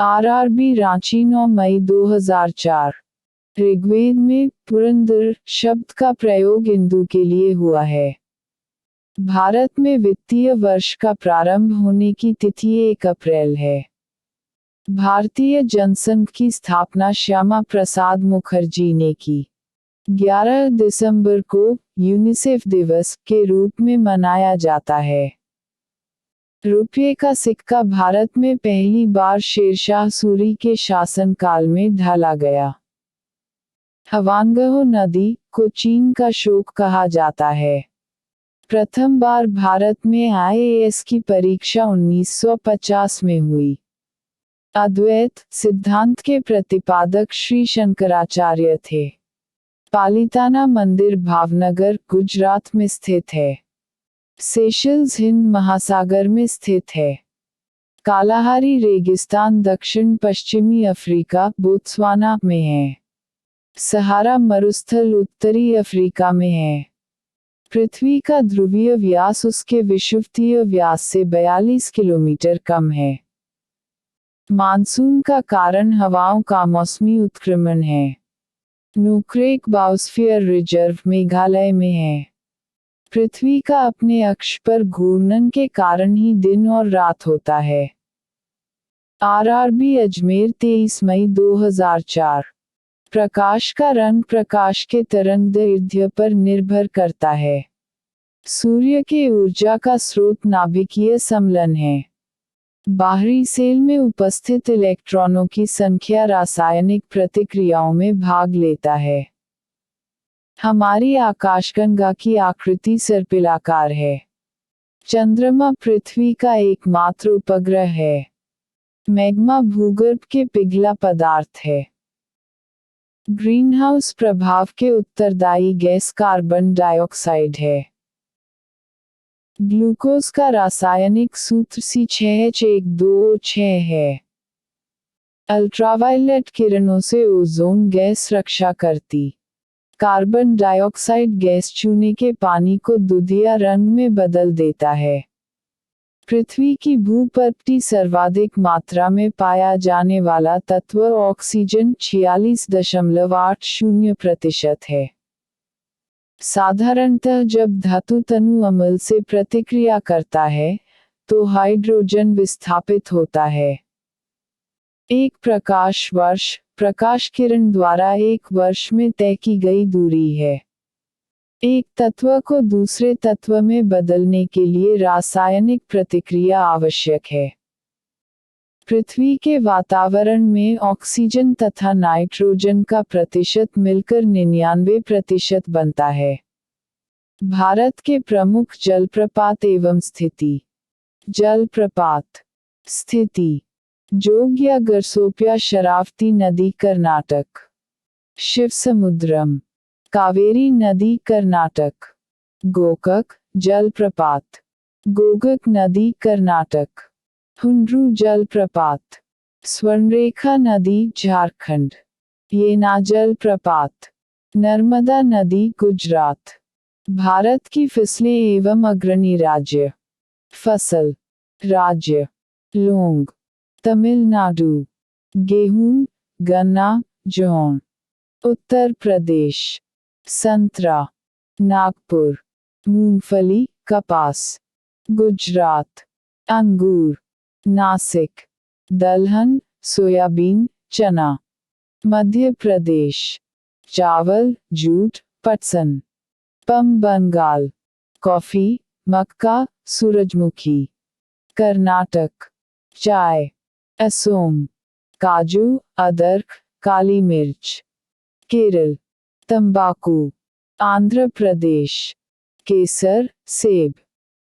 RRB Ranchi 9 मई 2004। ऋग्वेद में पुरंदर शब्द का प्रयोग इंदु के लिए हुआ है। भारत में वित्तीय वर्ष का प्रारंभ होने की तिथि 1 अप्रैल है। भारतीय जनसंघ की स्थापना श्यामा प्रसाद मुखर्जी ने की। 11 दिसंबर को यूनिसेफ दिवस के रूप में मनाया जाता है। रुपये का सिक्का भारत में पहली बार शेरशाह सूरी के शासनकाल में ढाला गया। हवानगह नदी को चीन का शोक कहा जाता है। प्रथम बार भारत में आईएएस की परीक्षा 1950 में हुई। अद्वैत सिद्धांत के प्रतिपादक श्री शंकराचार्य थे। पालिताना मंदिर भावनगर, गुजरात में स्थित है। सेशल्स हिंद महासागर में स्थित है। कालाहारी रेगिस्तान दक्षिण पश्चिमी अफ्रीका, बोत्सवाना में है। सहारा मरुस्थल उत्तरी अफ्रीका में है। पृथ्वी का ध्रुवीय व्यास उसके विषुवतीय व्यास से 42 किलोमीटर कम है। मानसून का कारण हवाओं का मौसमी उत्क्रमण है। नूक्रेक बायोस्फीयर रिजर्व मेघालय में है। पृथ्वी का अपने अक्ष पर घूर्णन के कारण ही दिन और रात होता है। आरआरबी अजमेर 23 मई 2004। प्रकाश का रंग प्रकाश के तरंगदैर्घ्य पर निर्भर करता है। सूर्य के ऊर्जा का स्रोत नाभिकीय समलन है। बाहरी सेल में उपस्थित इलेक्ट्रॉनों की संख्या रासायनिक प्रतिक्रियाओं में भाग लेता है। हमारी आकाशगंगा की आकृति सर्पिलाकार है। चंद्रमा पृथ्वी का एकमात्र उपग्रह है। मैग्मा भूगर्भ के पिघला पदार्थ है। ग्रीनहाउस प्रभाव के उत्तरदायी गैस कार्बन डाइऑक्साइड है। ग्लूकोज का रासायनिक सूत्र C6H12O6 है। अल्ट्रावायलेट किरणों से ओजोन गैस रक्षा करती। कार्बन डाइऑक्साइड गैस चूने के पानी को दूधिया रंग में बदल देता है। पृथ्वी की भूपटल सर्वाधिक मात्रा में पाया जाने वाला तत्व ऑक्सीजन 46.80% है। साधारणतः जब धातु तनु अम्ल से प्रतिक्रिया करता है, तो हाइड्रोजन विस्थापित होता है। एक प्रकाश वर्ष प्रकाश किरण द्वारा एक वर्ष में तय की गई दूरी है। एक तत्व को दूसरे तत्व में बदलने के लिए रासायनिक प्रतिक्रिया आवश्यक है। पृथ्वी के वातावरण में ऑक्सीजन तथा नाइट्रोजन का प्रतिशत मिलकर 99% बनता है। भारत के प्रमुख जलप्रपात एवं स्थिति। जलप्रपात स्थिति जोग या गरसोपिया शरावती नदी कर्नाटक। शिवसमुद्रम कावेरी नदी कर्नाटक। गोकक जलप्रपात गोगक नदी कर्नाटक। हुंड्रू जलप्रपात स्वर्णरेखा नदी झारखंड। येना जलप्रपात नर्मदा नदी गुजरात। भारत की फसलें एवं अग्रणी राज्य। फसल राज्य लौंग तमिलनाडु। गेहूं गन्ना जौ। उत्तर प्रदेश संतरा नागपुर। मूंगफली कपास। गुजरात अंगूर नासिक। दलहन सोयाबीन चना। मध्य प्रदेश चावल जूट पटसन। पश्चिम बंगाल कॉफी मक्का सूरजमुखी। कर्नाटक चाय असोम काजू अदरक काली मिर्च। केरल तंबाकू। आंध्र प्रदेश केसर सेब।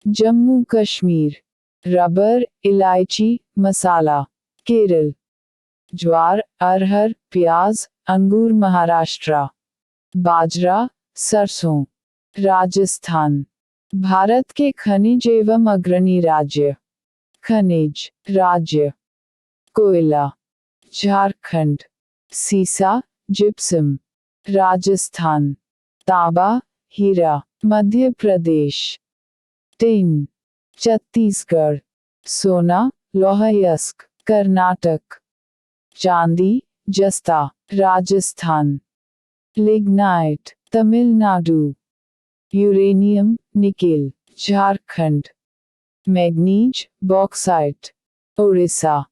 जम्मू कश्मीर रबर इलायची मसाला। केरल ज्वार अरहर प्याज अंगूर। महाराष्ट्र बाजरा सरसों। राजस्थान भारत के खनिज एवं अग्रणी राज्य। खनिज राज्य कोयला। झारखंड सीसा जिप्सम। राजस्थान तांबा हीरा। मध्य प्रदेश टिन। छत्तीसगढ़ सोना लौह अयस्क। कर्नाटक चांदी, जस्ता, Rajasthan. Lignite, Tamil Nadu. Uranium, nickel, Jharkhand. Manganese, bauxite, Orissa.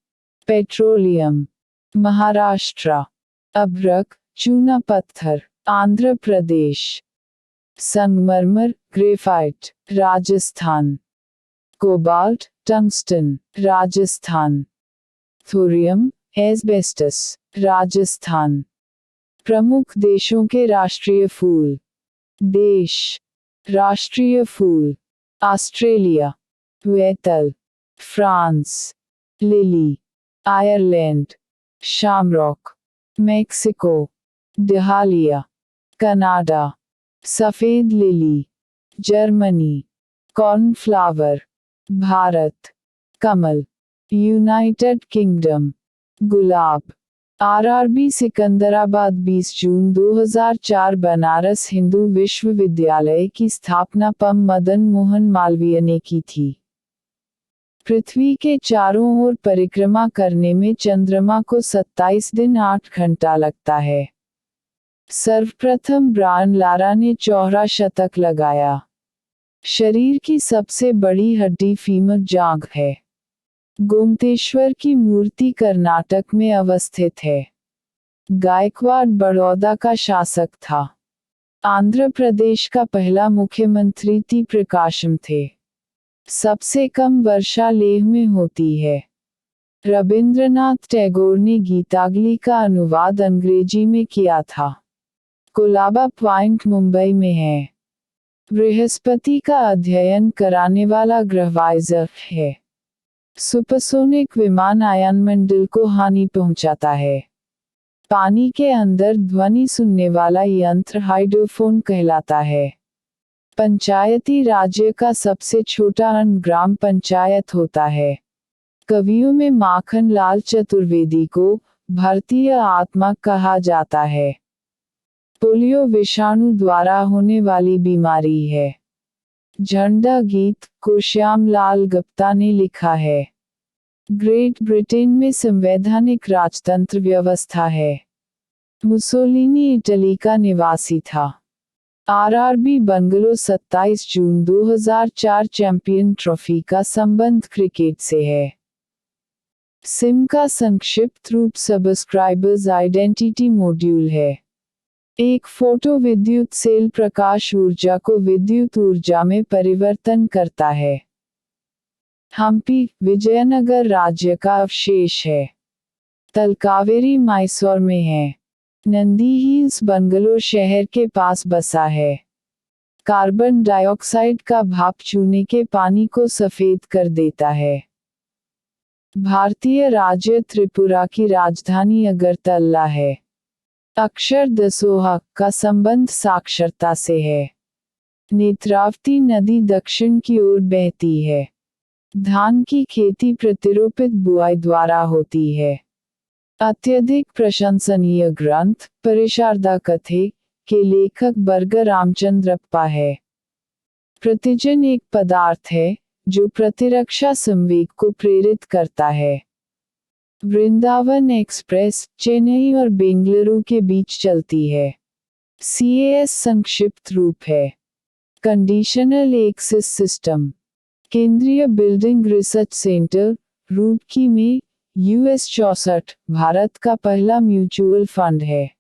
Petroleum, Maharashtra. अभ्रक, चूना पत्थर, आंध्र प्रदेश। संगमरमर, graphite, Rajasthan. Cobalt, tungsten, Rajasthan. Thorium, asbestos, Rajasthan. प्रमुख देशों के राष्ट्रीय फूल। देश। राष्ट्रीय फूल, Australia, wattle, France. Lily, Ireland, shamrock, Mexico. Dahlia, Canada. सफेद लिली, जर्मनी। कॉर्नफ्लावर, भारत। कमल, यूनाइटेड किंगडम। गुलाब। आरआरबी सिकंदराबाद 20 जून 2004। बनारस हिंदू विश्वविद्यालय की स्थापना पं. मदन मोहन मालवीय ने की थी। पृथ्वी के चारों ओर परिक्रमा करने में चंद्रमा को 27 दिन 8 घंटा लगता है। सर्वप्रथम ब्रायन लारा ने चौहरा शतक लगाया। शरीर की सबसे बड़ी हड्डी फीमर जांघ है। गोमतेश्वर की मूर्ति कर्नाटक में अवस्थित है। गायकवाड़ बड़ौदा का शासक था। आंध्र प्रदेश का पहला मुख्यमंत्री टी प्रकाशम थे। सबसे कम वर्षा लेह में होती है। रविंद्रनाथ टैगोर ने गीतांजलि का अनुवाद अंग्रेजी में किया था। कोलाबा पॉइंट मुंबई में है। बृहस्पति का अध्ययन कराने वाला ग्रह वायजर है। सुपरसोनिक विमान आयनमंडल को हानि पहुंचाता है। पानी के अंदर ध्वनि सुनने वाला यंत्र हाइड्रोफोन कहलाता है। पंचायती राज्य का सबसे छोटा अंग ग्राम पंचायत होता है। कवियों में माखन लाल चतुर्वेदी को भारतीय आत्मा कहा जाता है। पोलियो विषाणु द्वारा होने वाली बीमारी है। झंडा गीत को श्याम लाल गुप्ता ने लिखा है। ग्रेट ब्रिटेन में संवैधानिक राजतंत्र व्यवस्था है। मुसोलिनी इटली का निवासी था। आरआरबी बंगलो 27 जून 2004। चैंपियन ट्रॉफी का संबंध क्रिकेट से है। सिम का संक्षिप्त रूप सब्सक्राइबर्स आइडेंटिटी मॉड्यूल है। एक फोटो विद्युत सेल प्रकाश ऊर्जा को विद्युत ऊर्जा में परिवर्तन करता है। हम्पी, विजयनगर राज्य का अवशेष है। तलकावेरी मैसूर में है। नंदी हिल्स बंगलोर शहर के पास बसा है। कार्बन डाइऑक्साइड का भाप चूने के पानी को सफेद कर देता है। भारतीय राज्य त्रिपुरा की राजधानी अगरतला है। अक्षर दसोहा का संबंध साक्षरता से है। नेत्रावती नदी दक्षिण की ओर बहती है। धान की खेती प्रतिरोपित बुआई द्वारा होती है। अत्यधिक प्रशंसनीय ग्रंथ परिशारदा कथे के लेखक बर्गर रामचंद्रप्पा है। प्रतिजन एक पदार्थ है जो प्रतिरक्षा संवेग को प्रेरित करता है। वृंदावन एक्सप्रेस चेन्नई और बेंगलुरु के बीच चलती है। CAS संक्षिप्त रूप है। Conditional access system. केंद्रीय बिल्डिंग रिसर्च सेंटर, रूड़की में, US 64, भारत का पहला म्यूचुअल फंड है।